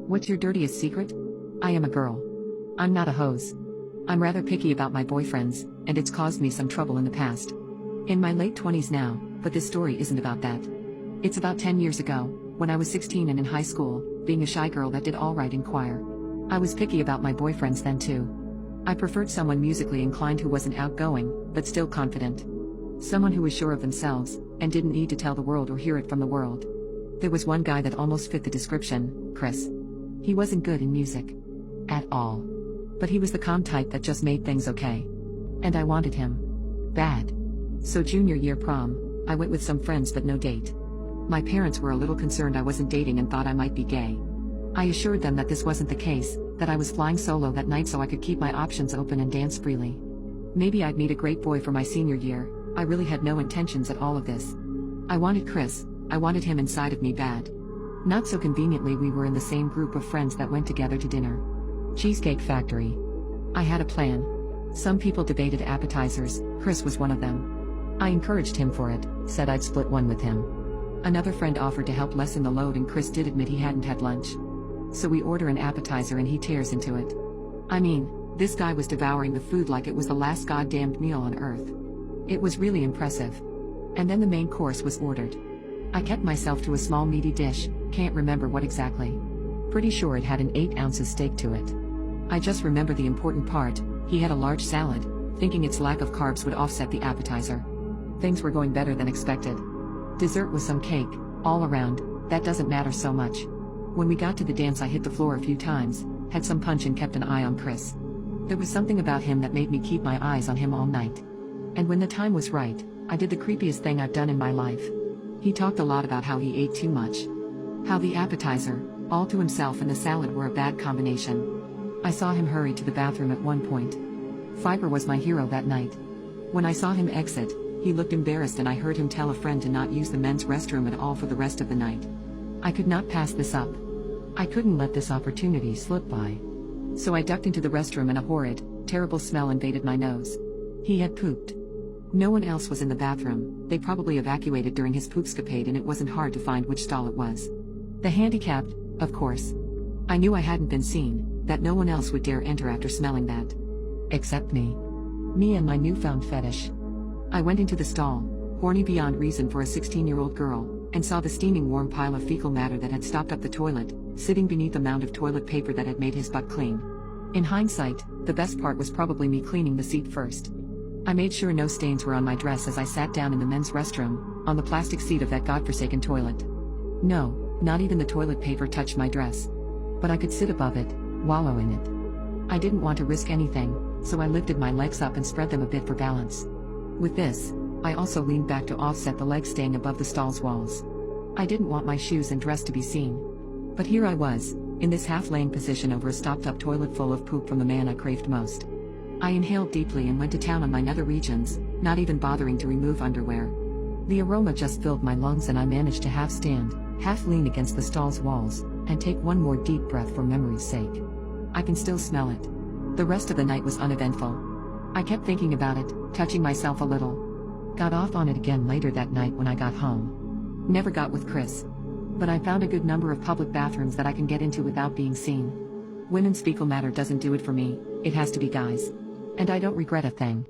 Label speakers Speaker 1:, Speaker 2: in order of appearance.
Speaker 1: What's your dirtiest secret? I am a girl. I'm not a hose. I'm rather picky about my boyfriends, and it's caused me some trouble in the past. In my late 20s now, but this story isn't about that. It's about 10 years ago, when I was 16 and in high school, being a shy girl that did alright in choir. I was picky about my boyfriends then too. I preferred someone musically inclined who wasn't outgoing, but still confident. Someone who was sure of themselves, and didn't need to tell the world or hear it from the world. There was one guy that almost fit the description, Chris. He wasn't good in music. At all. But he was the calm type that just made things okay. And I wanted him. Bad. So junior year prom, I went with some friends but no date. My parents were a little concerned I wasn't dating and thought I might be gay. I assured them that this wasn't the case, that I was flying solo that night so I could keep my options open and dance freely. Maybe I'd meet a great boy for my senior year. I really had no intentions at all of this. I wanted Chris, I wanted him inside of me bad. Not so conveniently we were in the same group of friends that went together to dinner. Cheesecake Factory. I had a plan. Some people debated appetizers, Chris was one of them. I encouraged him for it, said I'd split one with him. Another friend offered to help lessen the load and Chris did admit he hadn't had lunch. So we order an appetizer and he tears into it. I mean, this guy was devouring the food like it was the last goddamned meal on earth. It was really impressive. And then the main course was ordered. I kept myself to a small meaty dish, can't remember what exactly. Pretty sure it had an 8 ounces steak to it. I just remember the important part, he had a large salad, thinking its lack of carbs would offset the appetizer. Things were going better than expected. Dessert was some cake, all around, that doesn't matter so much. When we got to the dance I hit the floor a few times, had some punch and kept an eye on Chris. There was something about him that made me keep my eyes on him all night. And when the time was right, I did the creepiest thing I've done in my life. He talked a lot about how he ate too much. How the appetizer, all to himself and the salad were a bad combination. I saw him hurry to the bathroom at one point. Fiber was my hero that night. When I saw him exit, he looked embarrassed and I heard him tell a friend to not use the men's restroom at all for the rest of the night. I could not pass this up. I couldn't let this opportunity slip by. So I ducked into the restroom and a horrid, terrible smell invaded my nose. He had pooped. No one else was in the bathroom, they probably evacuated during his poopscapade and it wasn't hard to find which stall it was. The handicapped, of course. I knew I hadn't been seen, that no one else would dare enter after smelling that. Except me. Me and my newfound fetish. I went into the stall, horny beyond reason for a 16-year-old girl, and saw the steaming warm pile of fecal matter that had stopped up the toilet, sitting beneath a mound of toilet paper that had made his butt clean. In hindsight, the best part was probably me cleaning the seat first. I made sure no stains were on my dress as I sat down in the men's restroom, on the plastic seat of that godforsaken toilet. No, not even the toilet paper touched my dress. But I could sit above it, wallow in it. I didn't want to risk anything, so I lifted my legs up and spread them a bit for balance. With this, I also leaned back to offset the legs staying above the stall's walls. I didn't want my shoes and dress to be seen. But here I was, in this half-laying position over a stopped-up toilet full of poop from the man I craved most. I inhaled deeply and went to town on my nether regions, not even bothering to remove underwear. The aroma just filled my lungs and I managed to half stand, half lean against the stall's walls, and take one more deep breath for memory's sake. I can still smell it. The rest of the night was uneventful. I kept thinking about it, touching myself a little. Got off on it again later that night when I got home. Never got with Chris. But I found a good number of public bathrooms that I can get into without being seen. Women's fecal matter doesn't do it for me, it has to be guys. And I don't regret a thing.